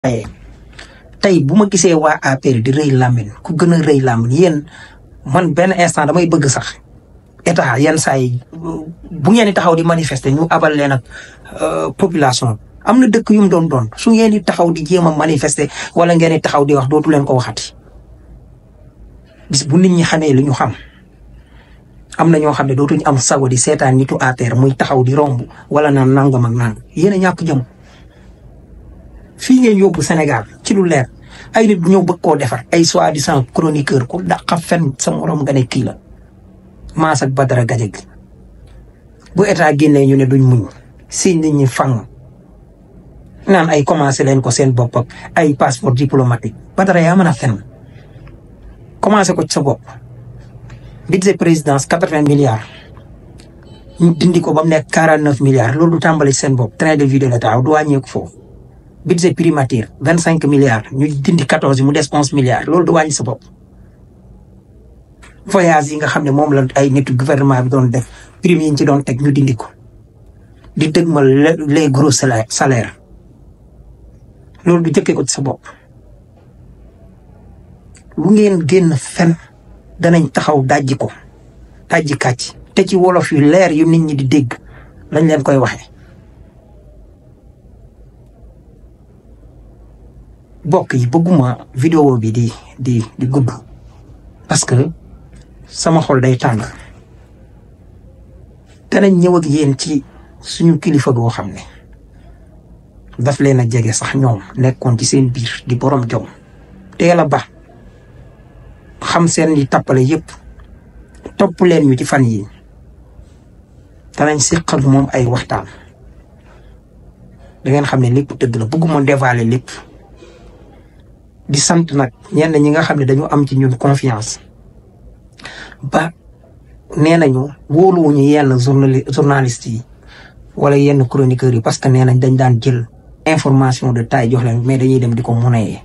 tey bu ma gisee waa APR di rëy làmmiñ ku gën a rëy làmmiñ yéen man benn instant damay bëgg sax état yenn saa yi bu ngeen di taxaw di manifester ñu abal leen ak population am na dëkk yu mu doon su ngeen di taxaw di jéem a manifester wala ngeen di taxaw di wax dootu leen ko waxati bis bu nit ñi xamee li ñu xam am na ñoo xam ne dootuñu am sago di seetaan nitu APR muy taxaw di romb wala naan nangam ak nangam yéen a ñàkk jëm fii ngeen yóbbu Sénégal ci lu leer ay nit bu ñëw bëgg koo defar ay soi-disant chroniqueur ku dàqa fen sa morom nga ne kii la Mass ak Badara Gadiaga bu état génnee ñu ne duñ muñ si nit ñi fang naan ay commencé leen ko seen bopp ak ay passeport diplomatique Badara yaa mën a fen commencé ko ci sa bopp budget présidence 80 milliards ñu dindi ko ba mu nekk 49 milliards loolu du tàmbali seen bopp train de vie de l'état du wàññeeku foofu budget primature 25 milliards ñu dindi 14 mu des 11 milliards loolu du wàññi sa bopp voyage yi nga xam ne moom la ay nitu gouvernement bi doon def prime yi ñu ci doon teg ñu dindi ko di dëgmal les gros salaires loolu du jëkkee ko ci sa bopp lu ngeen génn fen danañ taxaw dajji ko dajji kàcc te ci wolof yu leer yu nit ñi di dégg lañ leen koy waxee bokk yi bëgguma vidéo bi di gudd parce que sama xol day tàng danañ ñëw ak yéen ci suñu kilifa goo xam ne daf leen a jege sax ñoom nekkoon ci seen biir di borom jom teel a ba xam seen yi tappale yëpp topp leen ñu ci fan yi danañ séq ak moom ay waxtaan da ngeen xam ne lépp dëgg la bëgguma dévaler lépp di sant nag ñenn ñi nga xam ne dañu am ci ñun confiance ba nee nañu wóoluwuñu yenn journaliste yi wala yenn chroniqueurs yi parce que nee nañ dañ daan jël information de taille jox leen mais dañuy dem di ko monnayer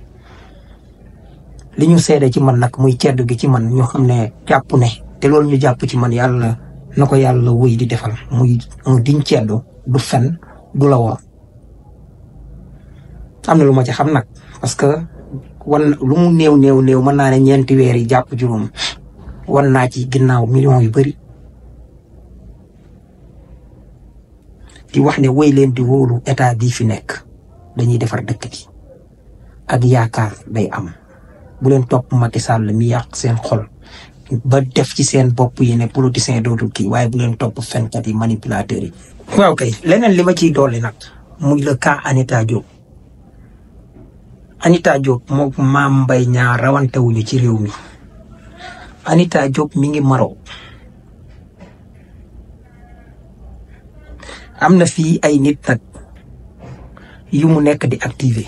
li ñu seede ci man nag muy ceddu gi ci man ñoo xam ne jàpp ne te loolu ñu jàpp ci man yàlla na ko yàlla wëy di defal muy diñ ceddu du fen du la wor am na lu ma ci xam nag parce que wan lu mu néew mën naa ne ñeenti weer yi jàpp juróom wan naa ci ginnaaw millions yu bari di wax ne woy leen di wóolu état bii fi nekk dañuy defar dëkk bi ak yaakaar day am bu leen topp Macky Sall mi yàq seen xol ba def ci seen bopp yi ne politicien dootul kii waaye bu leen topp fenkat yi manipulateurs yi. waaw kay leneen li ma ciy dolli nag muy le cas Anita Diop Anita Diop moom Mame Mbaye Niang rawantewuñu ci réew mi Anita Diop mi ngi Maroc am na fii ay nit nag yu mu nekk di activer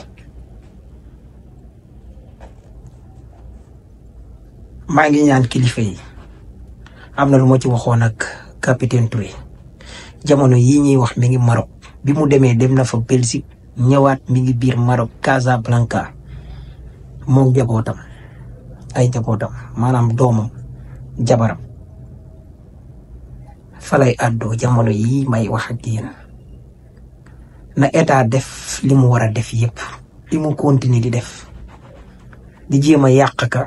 maa ngi ñaan kilifa yi am na lu ma ci waxoon ak capitaine Touré jamono yii ñuy wax mi ngi Maroc bi mu demee dem na fa Belgique ñëwaat mi ngi biir Maroc Casablanca moom njabootam ay njabootam maanaam doomam jabaram falay àddoo jamono yi may wax ak yéen na état def li mu war a def yépp li mu continuer di def di jéem a yàq ka